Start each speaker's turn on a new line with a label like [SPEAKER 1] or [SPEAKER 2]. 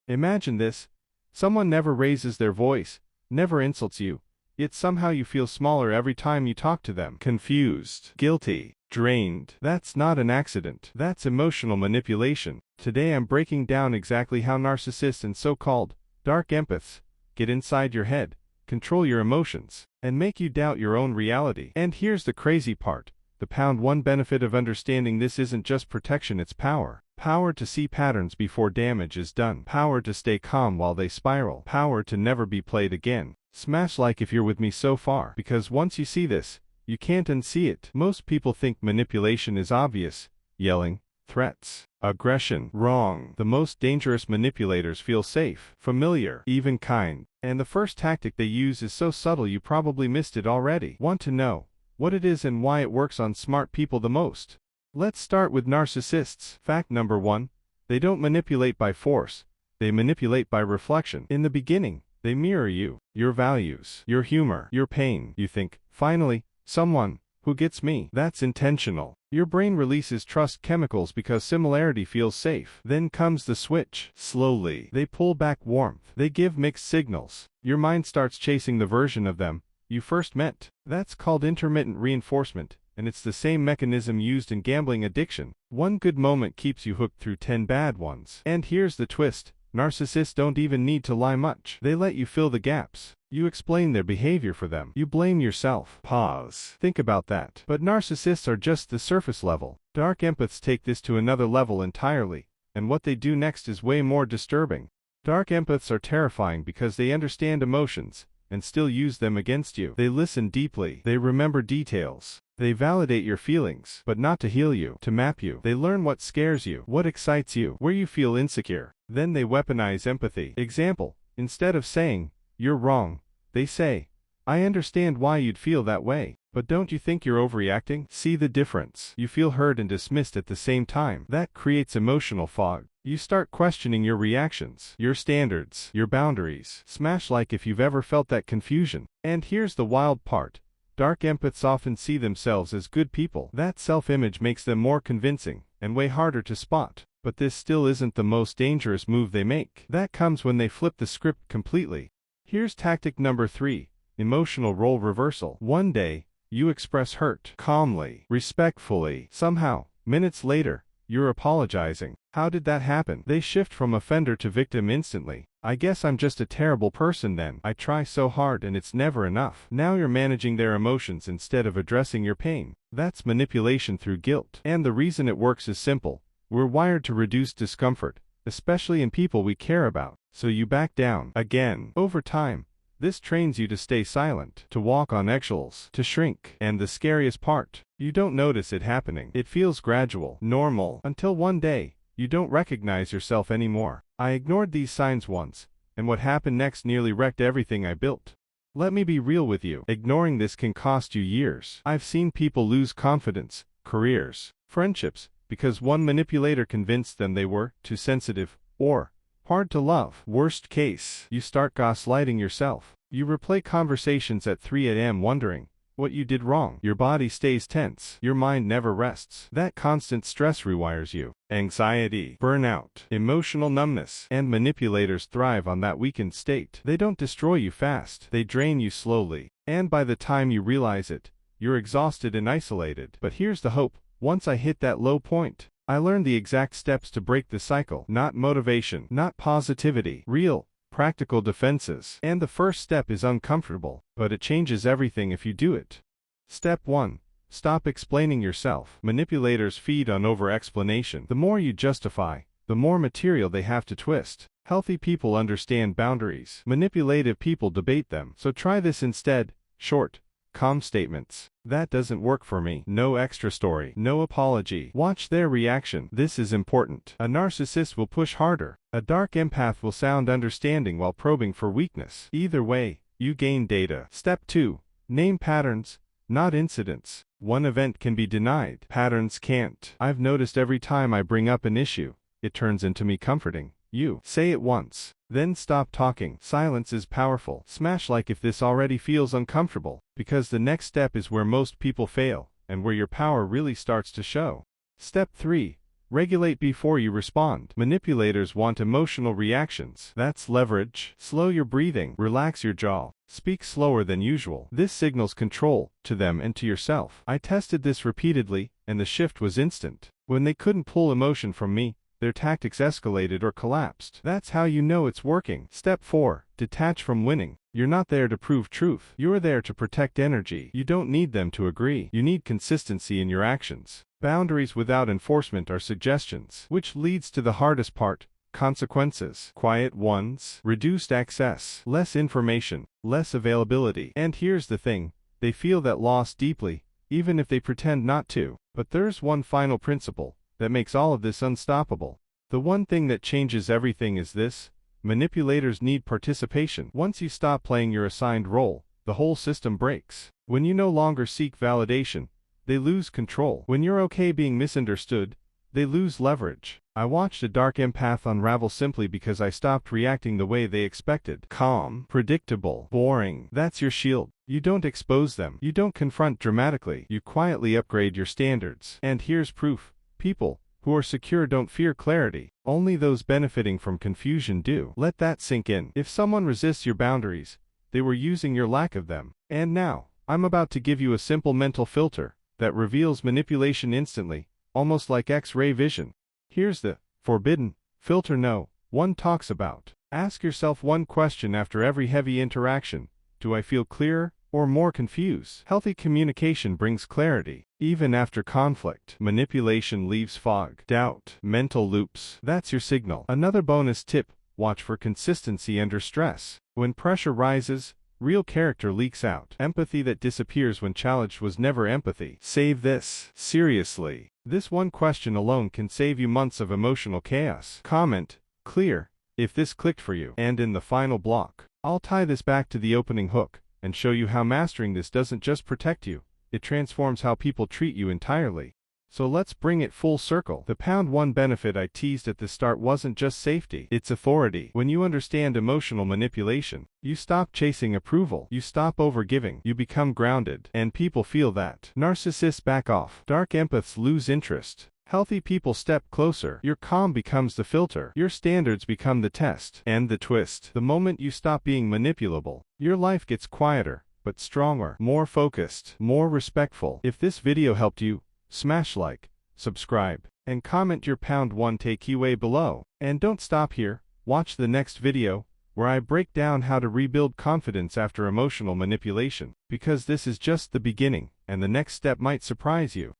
[SPEAKER 1] Imagine this. Someone never raises their voice, never insults you, yet somehow you feel smaller every time you talk to them. Confused, guilty, drained. That's not an accident. That's emotional manipulation. Today I'm breaking down exactly how narcissists and so-called dark empaths get inside your head, control your emotions, and make you doubt your own reality. And here's the crazy part. The #1 benefit of understanding this isn't just protection, it's power. Power to see patterns before damage is done. Power to stay calm while they spiral. Power to never be played again. Smash like if you're with me so far, because once you see this, you can't unsee it. Most people think manipulation is obvious. Yelling, threats, aggression. Wrong. The most dangerous manipulators feel safe, familiar, even kind. And the first tactic they use is so subtle you probably missed it already. Want to know what it is and why it works on smart people the most? Let's start with narcissists. Fact number 1. They don't manipulate by force. They manipulate by reflection. In the beginning, they mirror you, your values, your humor, your pain. You think, finally, someone who gets me. That's intentional. Your brain releases trust chemicals because similarity feels safe. Then comes the switch. Slowly, they pull back warmth. They give mixed signals. Your mind starts chasing the version of them you first met. That's called intermittent reinforcement, and it's the same mechanism used in gambling addiction. One good moment keeps you hooked through 10 bad ones. And here's the twist. Narcissists don't even need to lie much. They let you fill the gaps. You explain their behavior for them. You blame yourself. Pause. Think about that. But narcissists are just the surface level. Dark empaths take this to another level entirely, and what they do next is way more disturbing. Dark empaths are terrifying because they understand emotions and still use them against you. They listen deeply. They remember details. They validate your feelings, but not to heal you, to map you. They learn what scares you, what excites you, where you feel insecure. Then they weaponize empathy. Example, instead of saying, "You're wrong," they say, "I understand why you'd feel that way, but don't you think you're overreacting?" See the difference? You feel heard and dismissed at the same time. That creates emotional fog. You start questioning your reactions, your standards, your boundaries. Smash like if you've ever felt that confusion. And here's the wild part. Dark empaths often see themselves as good people. That self-image makes them more convincing and way harder to spot. But this still isn't the most dangerous move they make. That comes when they flip the script completely. Here's tactic number 3, emotional role reversal. One day, you express hurt, calmly, respectfully. Somehow, minutes later, you're apologizing. How did that happen? They shift from offender to victim instantly. "I guess I'm just a terrible person then. I try so hard and it's never enough." Now you're managing their emotions instead of addressing your pain. That's manipulation through guilt. And the reason it works is simple. We're wired to reduce discomfort, especially in people we care about. So you back down. Again. Over time, this trains you to stay silent, to walk on eggshells, to shrink. And the scariest part, you don't notice it happening. It feels gradual, normal, until one day, you don't recognize yourself anymore. I ignored these signs once, and what happened next nearly wrecked everything I built. Let me be real with you. Ignoring this can cost you years. I've seen people lose confidence, careers, friendships, because one manipulator convinced them they were too sensitive or hard to love. Worst case, you start gaslighting yourself. You replay conversations at 3 a.m. wondering what you did wrong. Your body stays tense. Your mind never rests. That constant stress rewires you. Anxiety, burnout, emotional numbness, and manipulators thrive on that weakened state. They don't destroy you fast. They drain you slowly. And by the time you realize it, you're exhausted and isolated. But here's the hope. Once I hit that low point, I learned the exact steps to break the cycle. Not motivation, not positivity, real, practical defenses. And the first step is uncomfortable, but it changes everything if you do it. Step 1. Stop explaining yourself. Manipulators feed on over-explanation. The more you justify, the more material they have to twist. Healthy people understand boundaries. Manipulative people debate them. So try this instead. Short, calm statements. "That doesn't work for me." No extra story. No apology. Watch their reaction. This is important. A narcissist will push harder. A dark empath will sound understanding while probing for weakness. Either way, you gain data. Step 2. Name patterns, not incidents. One event can be denied. Patterns can't. I've noticed every time I bring up an issue, it turns into me comforting you. Say it once, then stop talking. Silence is powerful. Smash like if this already feels uncomfortable, because the next step is where most people fail, and where your power really starts to show. Step 3. Regulate before you respond. Manipulators want emotional reactions. That's leverage. Slow your breathing. Relax your jaw. Speak slower than usual. This signals control, to them and to yourself. I tested this repeatedly, and the shift was instant. When they couldn't pull emotion from me, their tactics escalated or collapsed. That's how you know it's working. Step 4. Detach from winning. You're not there to prove truth. You're there to protect energy. You don't need them to agree. You need consistency in your actions. Boundaries without enforcement are suggestions, which leads to the hardest part: consequences. Quiet ones, reduced access, less information, less availability. And here's the thing, they feel that loss deeply, even if they pretend not to. But there's one final principle that makes all of this unstoppable. The one thing that changes everything is this: manipulators need participation. Once you stop playing your assigned role, the whole system breaks. When you no longer seek validation, they lose control. When you're okay being misunderstood, they lose leverage. I watched a dark empath unravel simply because I stopped reacting the way they expected. Calm, predictable, boring. That's your shield. You don't expose them. You don't confront dramatically. You quietly upgrade your standards. And here's proof. People who are secure don't fear clarity. Only those benefiting from confusion do. Let that sink in. If someone resists your boundaries, they were using your lack of them. And now, I'm about to give you a simple mental filter that reveals manipulation instantly, almost like X-ray vision. Here's the forbidden filter no one talks about. Ask yourself one question after every heavy interaction: do I feel clearer or more confused? Healthy communication brings clarity. Even after conflict, manipulation leaves fog, doubt, mental loops. That's your signal. Another bonus tip: watch for consistency under stress. When pressure rises, real character leaks out. Empathy that disappears when challenged was never empathy. Save this. Seriously. This one question alone can save you months of emotional chaos. Comment, clear, if this clicked for you. And in the final block, I'll tie this back to the opening hook and show you how mastering this doesn't just protect you, it transforms how people treat you entirely. So let's bring it full circle. The #1 benefit I teased at the start wasn't just safety, it's authority. When you understand emotional manipulation, you stop chasing approval, you stop overgiving, you become grounded. And people feel that. Narcissists back off. Dark empaths lose interest. Healthy people step closer. Your calm becomes the filter. Your standards become the test. And the twist: the moment you stop being manipulable, your life gets quieter, but stronger, more focused, more respectful. If this video helped you, smash like, subscribe, and comment your #1 takeaway below. And don't stop here. Watch the next video, where I break down how to rebuild confidence after emotional manipulation. Because this is just the beginning, and the next step might surprise you.